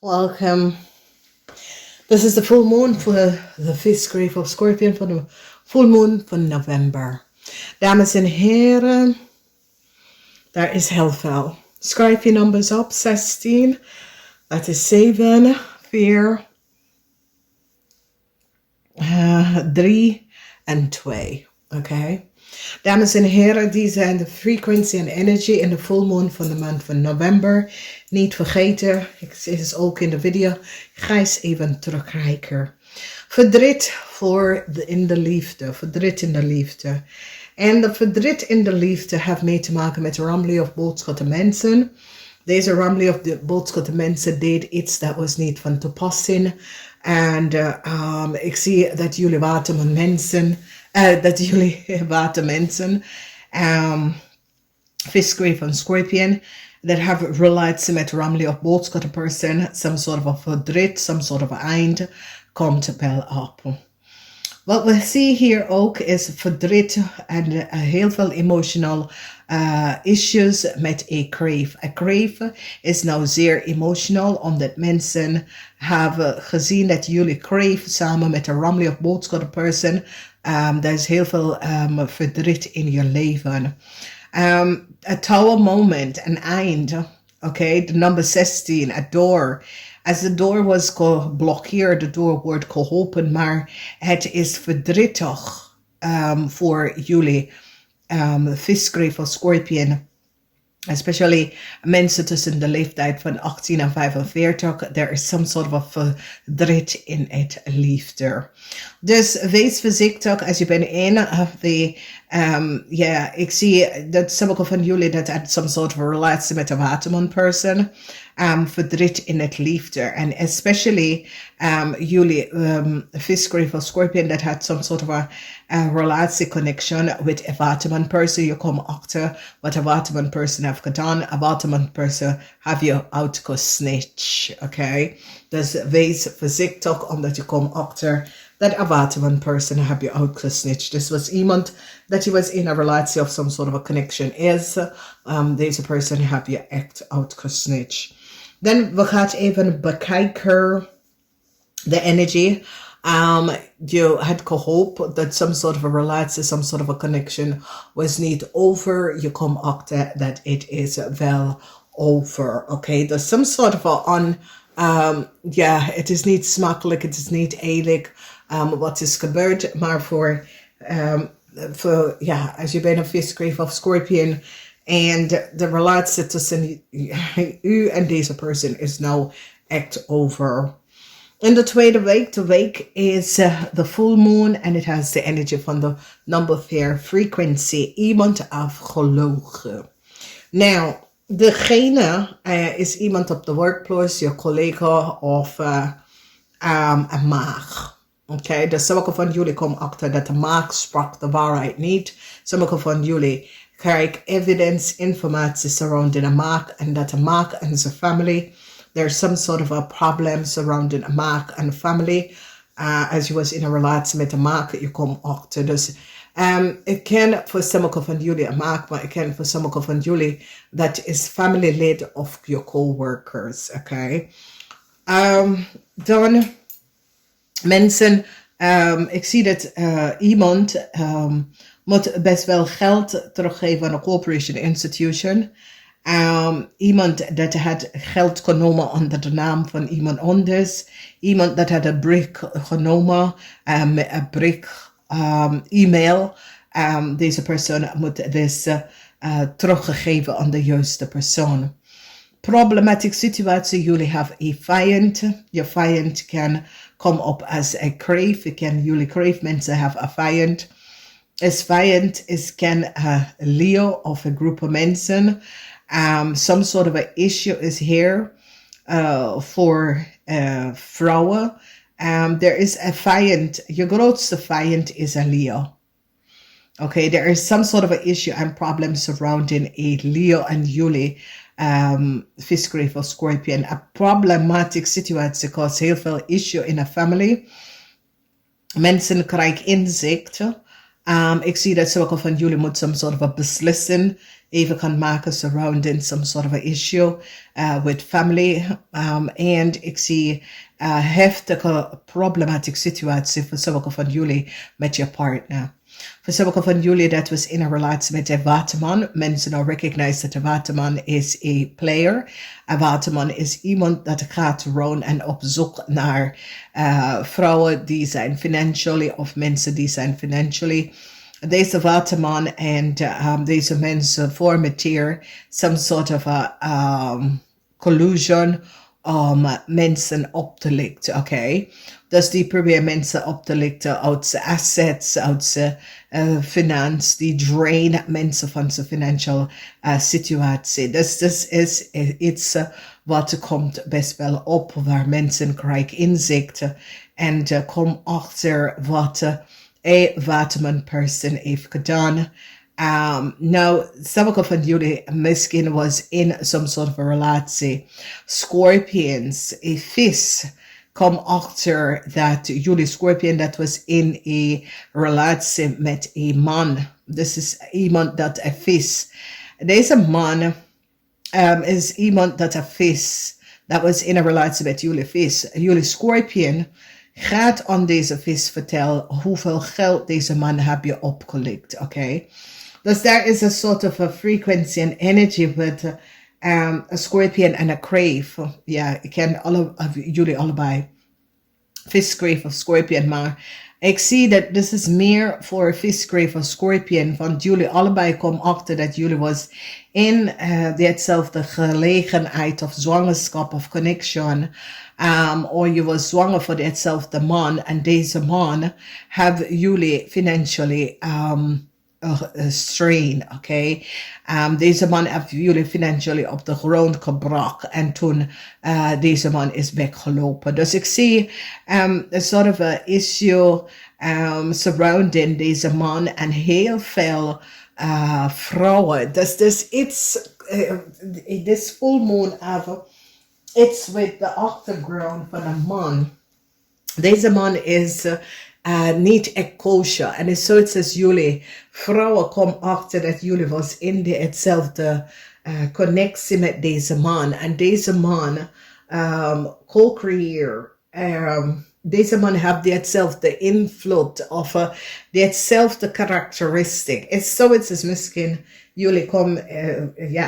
Welcome. This is the full moon for the visgrave of Scorpion van de full moon van november. Dames en heren, daar is Helvel. Schrijf je numbers op, 16. Dat is 7, 4, 3 en 2. Oké. Dames en heren, die zijn de frequentie en energy in de full moon van de maand van november. Niet vergeten, ik zie het ook in de video, ga eens even terugkijken. Verdriet in de liefde, verdriet in de liefde. En de verdriet in de liefde heeft mee te maken met Ramli of boodschappen mensen. Deze Ramli of de boodschappen mensen deed iets dat was niet van toepassing. En ik zie dat jullie watermensen, visgrave van Scorpion, that have related met Ramli of boodschappen person, some sort of verdriet, some sort of eind, komt wel op. Wat we zien hier ook is verdriet en heel veel emotional issues met een KREEFT. Een KREEFT is nou zeer emotional, omdat mensen hebben gezien dat jullie KREEFT samen met de Ramli of boodschappen person, er is heel veel verdriet in je leven. A tower moment, an eind, okay, the number 16, a door. As the door was geblokkeerd, de door wordt geholpen, maar het is verdrietig voor jullie visgrave of Scorpion. Especially mensen tussen de leeftijd van 18 en 45. There is some sort of verdriet in het liefde. Dus wees voorzichtig als je bent een of de... ik zie dat sommige van jullie dat had some sort of relatie met een waterman person. Verdriet in het liefde. En especially jullie visgrave of Scorpion that had some sort of a relatie connection with a waterman person. Je komt achter wat een waterman person heeft gedaan. Een waterman person have je uitgesnitcht. Oké? Dus wees voorzichtig omdat je komt achter dat een waterman person have je uitgesnitcht. Dus was iemand dat je was in een relatie of some sort of a connection is. Deze person have je echt uitgesnitcht. Dan we gaan even bekijken de energy. Je had gehoopt dat some sort of a relatie, some sort of a connection was niet over. Je komt achter dat het is wel over. Okay? There's some sort of a het is niet smakelijk, het is niet eerlijk wat is gebeurd. Maar als je bent een visgrave of Scorpion en de relatie tussen u en deze person is nou echt over. In de tweede week, de week is the full moon en het has the energy van de number 4 frequency. Iemand afgelogen. Nou, degene is iemand op de workplace, je collega of een maag. Oké, dus sommige van jullie komen achter dat de maag sprak de waarheid niet. Sommige van jullie krijgen evidence, informatie surrounding een maag en dat de maag en zijn family. There's some sort of a problem surrounding a maag and family. As you was in a relatie met de maag, je komt achter. Dus ik ken voor sommige van jullie een maag, maar ik ken voor sommige van jullie dat is family-lid of your coworkers. Oké. Dan mensen, ik zie dat iemand moet best wel geld teruggeven aan een corporation institution. Iemand dat had geld genomen onder de naam van iemand anders. Iemand dat had een brick genomen met een brick e-mail. Deze persoon moet dus teruggegeven aan de juiste persoon. Problematische situatie, jullie hebben een vijand. Je vijand kan komen op als een KREEFT. Jullie KREEFT mensen hebben een vijand. Als vijand kan Leo of een groep mensen. Some sort of an issue is here voor vrouwen. There is a vijand. Je grootste vijand is een Leo. Okay, there is some sort of an issue and problem surrounding a Leo and jullie visgrave of Scorpion. A problematic situatie causes heel veel issue in a family. Mensen krijgen inzicht Ik zie dat ze ook al van jullie moet some sort of a beslissing even kan maken surrounding some sort of a issue with family. En ik zie heftige problematische situatie voor sommige van jullie met je partner. Voor sommige van jullie dat was in een relatie met een waterman. Mensen nou recognize dat een waterman is een player. Een waterman is iemand dat gaat rond en op zoek naar vrouwen die zijn financially of mensen die zijn financially. Deze waterman en deze mensen vormen hier some sort of a collusion om mensen op te lichten, oké? Dus die proberen mensen op te lichten uit zijn assets, uit zijn finance, die drainen mensen van zijn financial situatie. Dus dat is iets wat komt best wel op, waar mensen krijgen inzichten en komen achter wat een waterman person heeft gedaan. Nou, sommige van jullie misschien was in some sort of a relatie. Scorpions, a vis, kom achter dat jullie Scorpion dat was in een relatie met een man. Dus is iemand dat een vis. Deze man is iemand dat een vis, dat was in een relatie met jullie vis. Jullie Scorpion gaat aan deze vis vertellen hoeveel geld deze man heb je opgelikt, oké? Dus there is a sort of a frequency and energy with a Scorpion and a Crave. Ja, ik ken jullie allebei. Vis, Crave of Scorpion, maar ik zie dat dit is meer voor Vis, Crave of Scorpion, want jullie allebei komen achter dat jullie was in dezelfde gelegenheid of zwangerschap of connection. Of je was zwanger voor hetzelfde man en deze man hebben jullie financially strain, oké? Deze man heeft jullie financially op de grond gebracht en toen deze man is weggelopen. Dus ik zie een soort of a issue surrounding deze man en heel veel vrouwen. Dus iets, this full moon have it's with the achtergrond van een man. Deze man is niet echt kosher. En het is zoiets als jullie. Vrouwen komen achter dat jullie was in hetzelfde connectie met deze man. En deze man co-creëer. Deze man heeft hetzelfde invloed of hetzelfde karakteristiek. Het is zoiets als misschien jullie komen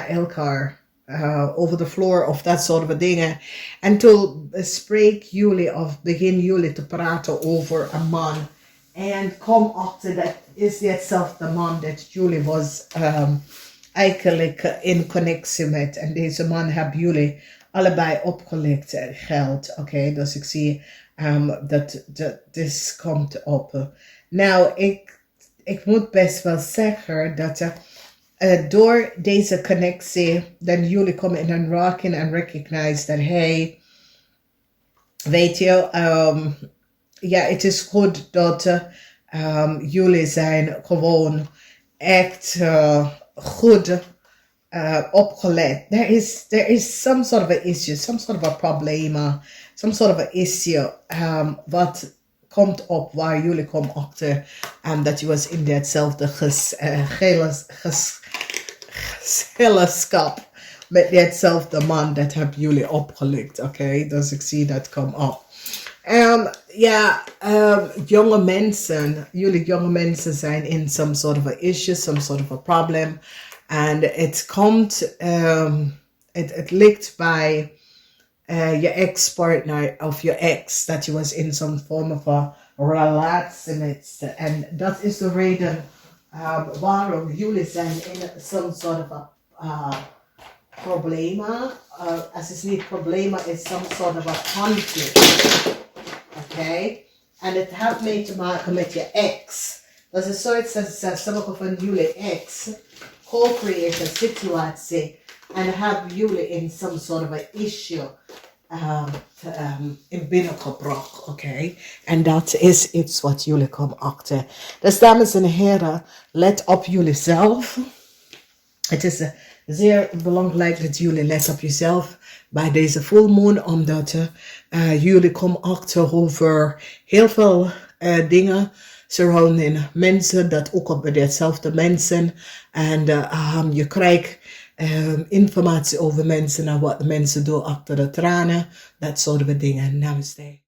elkaar over de vloer of dat soort dingen. En toen spreek jullie of begin jullie te praten over een man. En kom achter dat is hetzelfde man dat jullie was eigenlijk in connectie met. En deze man hebben jullie allebei opgelicht geld. Oké, dus ik zie dat dit komt op. Nou, ik moet best wel zeggen dat door deze connectie, dan jullie komen in een raking en recognize dat hey, weet je, het is goed dat jullie zijn gewoon echt goed opgelet. There is some sort of an issue, some sort of a problema, some sort of an issue wat komt op waar jullie komen achter dat je was in datzelfde gezelschap met datzelfde man dat hebben jullie opgelikt, oké? Dus ik zie dat komt op. Jonge mensen, jullie jonge mensen zijn in some sort of a issue, some sort of a problem. En het komt, het ligt bij je ex-partner of je ex, dat je was in some form of a relatie met. En dat is de reden waarom jullie zijn in some sort of a problema. Als het niet problema is, some sort of a conflict. Oké? En het heeft mee te maken met je ex. Dat is zoiets als sommige van jullie ex co-create een situatie en hebben jullie in some sort of a issue in binnengebracht, oké? En dat is iets wat jullie komen achter. Dus dames en heren, let op jullie zelf. Het is zeer belangrijk dat jullie let op jezelf bij deze full moon, omdat jullie komen achter over heel veel dingen surrounding mensen, dat ook op bij dezelfde mensen. En je krijgt informatie over mensen en wat de mensen doen achter de tranen. Dat soort dingen. Namaste.